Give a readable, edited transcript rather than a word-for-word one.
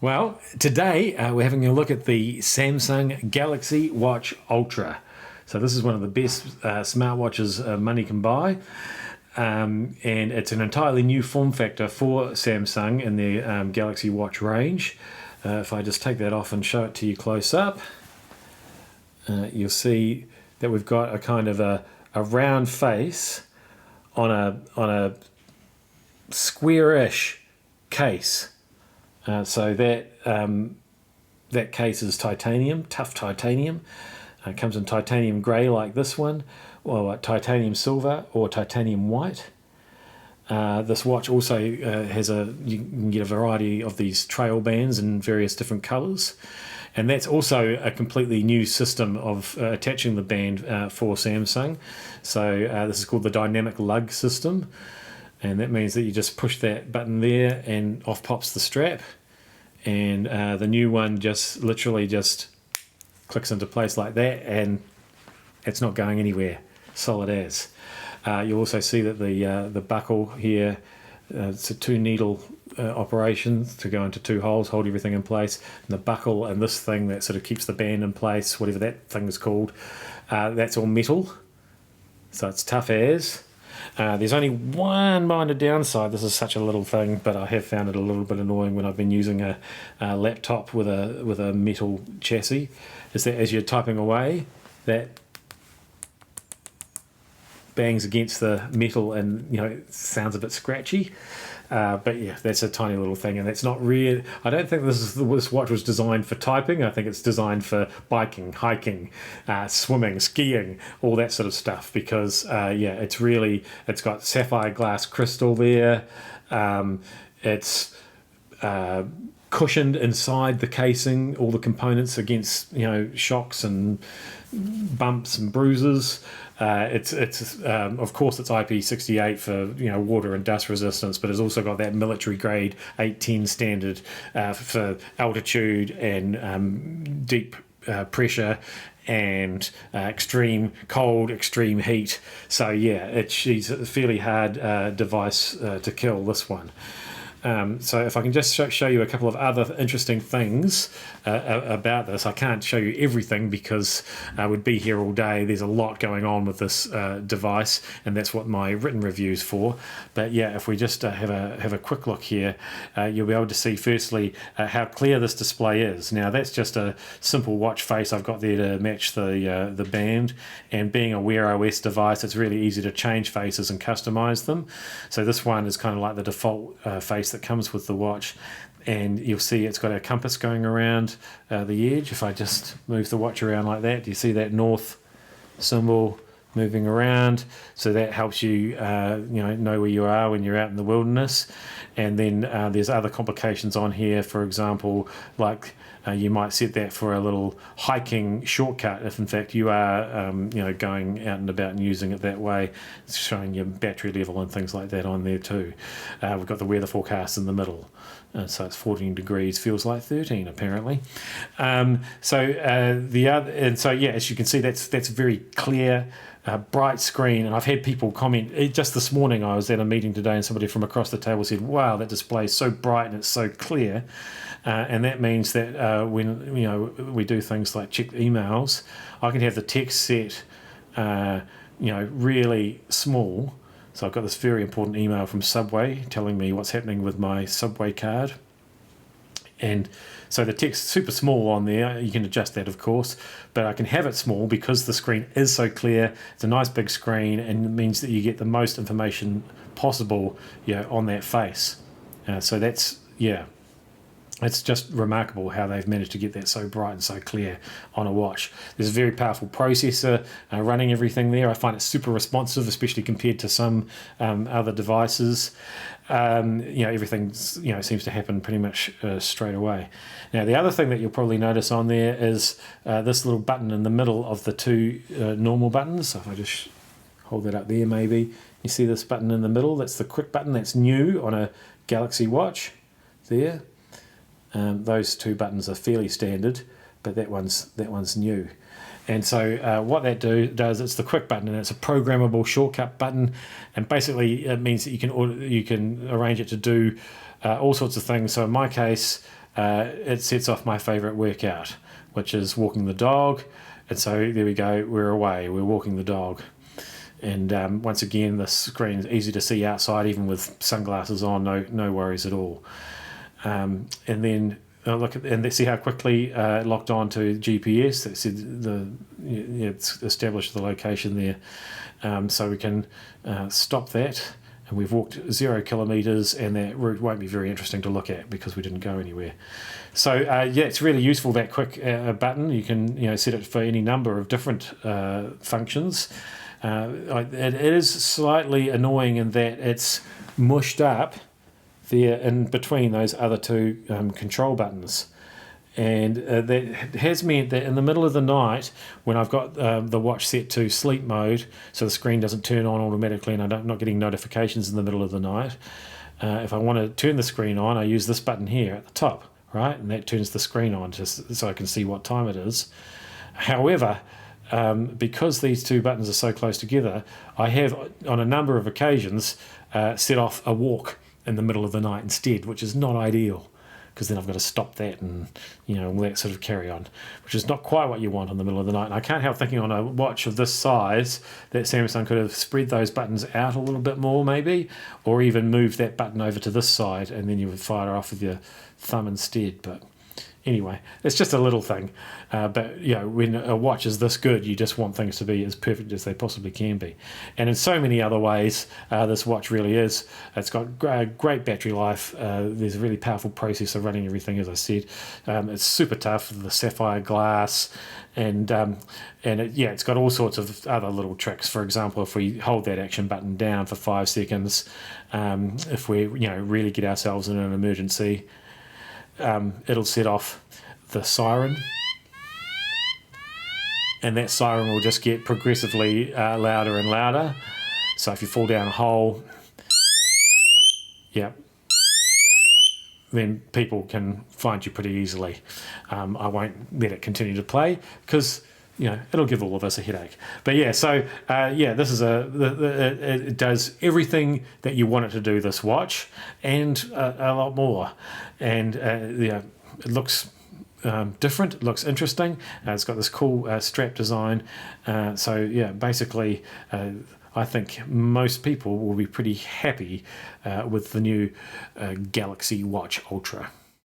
Well, today we're having a look at the Samsung Galaxy Watch Ultra. So this is one of the best smartwatches money can buy. And it's an entirely new form factor for Samsung in their Galaxy Watch range. If I just take that off and show it to you close up, you'll see that we've got a kind of a round face on a squarish case. So that case is titanium, tough titanium. It comes in titanium grey like this one, or titanium silver, or titanium white. This watch also you can get a variety of these trail bands in various different colours. And that's also a completely new system of attaching the band for Samsung. So this is called the dynamic lug system. And that means that you just push that button there and off pops the strap. And the new one just literally just clicks into place like that, and it's not going anywhere, solid as. You'll also see that the buckle here, it's a 2-needle operation to go into 2 holes, hold everything in place. And the buckle and this thing that sort of keeps the band in place, whatever that thing is called, that's all metal. So it's tough as. There's only one minor downside. This is such a little thing, but I have found it a little bit annoying when I've been using a laptop with a metal chassis, is that as you're typing away, that bangs against the metal and it sounds a bit scratchy. But yeah, that's a tiny little thing, and it's not real. I don't think this watch was designed for typing. I think it's designed for biking, hiking, swimming, skiing, all that sort of stuff. Because it's got sapphire glass crystal there. It's cushioned inside the casing, all the components against shocks and bumps and bruises. It's of course it's IP68 for water and dust resistance, but it's also got that military grade 810 standard for altitude and deep pressure and extreme cold, extreme heat. So yeah, she's a fairly hard device to kill, this one. So if I can just show you a couple of other interesting things about this. I can't show you everything because I would be here all day. There's a lot going on with this device, and that's what my written review's for. But yeah, if we just have a quick look here, you'll be able to see firstly how clear this display is. Now that's just a simple watch face I've got there to match the band, and being a Wear OS device, it's really easy to change faces and customize them. So this one is kind of like the default face that comes with the watch, and you'll see it's got a compass going around the edge. If I just move the watch around like that, do you see that north symbol moving around? So that helps you know where you are when you're out in the wilderness. And then there's other complications on here, for example, like you might set that for a little hiking shortcut if in fact you are going out and about and using it that way. It's showing your battery level and things like that on there too. We've got the weather forecast in the middle. So it's 14 degrees, feels like 13 apparently. So as you can see, that's very clear, bright screen. And I've had people comment, just this morning I was at a meeting today and somebody from across the table said, wow, that display is so bright and it's so clear. And that means that when we do things like check emails, I can have the text set really small. So I've got this very important email from Subway telling me what's happening with my Subway card. And so the text is super small on there. You can adjust that, of course, but I can have it small because the screen is so clear. It's a nice big screen, and it means that you get the most information possible on that face. So that's, it's just remarkable how they've managed to get that so bright and so clear on a watch. There's a very powerful processor running everything there. I find it super responsive, especially compared to some other devices. Everything seems to happen pretty much straight away. Now, the other thing that you'll probably notice on there is this little button in the middle of the 2 normal buttons. So if I just hold that up there, maybe you see this button in the middle. That's the quick button. That's new on a Galaxy Watch there. Those 2 buttons are fairly standard, but that one's new. And so what that does, it's the quick button, and it's a programmable shortcut button, and basically it means that you can arrange it to do all sorts of things. So in my case, it sets off my favourite workout, which is walking the dog. And so there we go, we're away, we're walking the dog. And once again, the screen is easy to see outside, even with sunglasses on, no worries at all. And then look at, and see how quickly it locked on to GPS. It said it's established the location there, so we can stop that. And we've walked 0 kilometres, and that route won't be very interesting to look at because we didn't go anywhere. So yeah, it's really useful, that quick button. You can set it for any number of different functions. It is slightly annoying in that it's mushed up there in between those other two control buttons. And that has meant that in the middle of the night, when I've got the watch set to sleep mode, so the screen doesn't turn on automatically and I'm not getting notifications in the middle of the night, if I want to turn the screen on, I use this button here at the top, right? And that turns the screen on just so I can see what time it is. However, because these two buttons are so close together, I have, on a number of occasions, set off a walk in the middle of the night instead, which is not ideal, because then I've got to stop that and all that sort of carry on, which is not quite what you want in the middle of the night. And I can't help thinking, on a watch of this size, that Samsung could have spread those buttons out a little bit more maybe, or even move that button over to this side and then you would fire off with your thumb instead. But anyway, it's just a little thing. But when a watch is this good, you just want things to be as perfect as they possibly can be. And in so many other ways, this watch really is. It's got great battery life. There's a really powerful processor running everything, as I said. It's super tough, the sapphire glass, and it's got all sorts of other little tricks. For example, if we hold that action button down for 5 seconds, if we really get ourselves in an emergency, it'll set off the siren, and that siren will just get progressively louder and louder. So if you fall down a hole, then people can find you pretty easily. I won't let it continue to play because it'll give all of us a headache. But this is it does everything that you want it to do, this watch, and a lot more. And it looks different, it looks interesting. It's got this cool strap design. Basically, I think most people will be pretty happy with the new Galaxy Watch Ultra.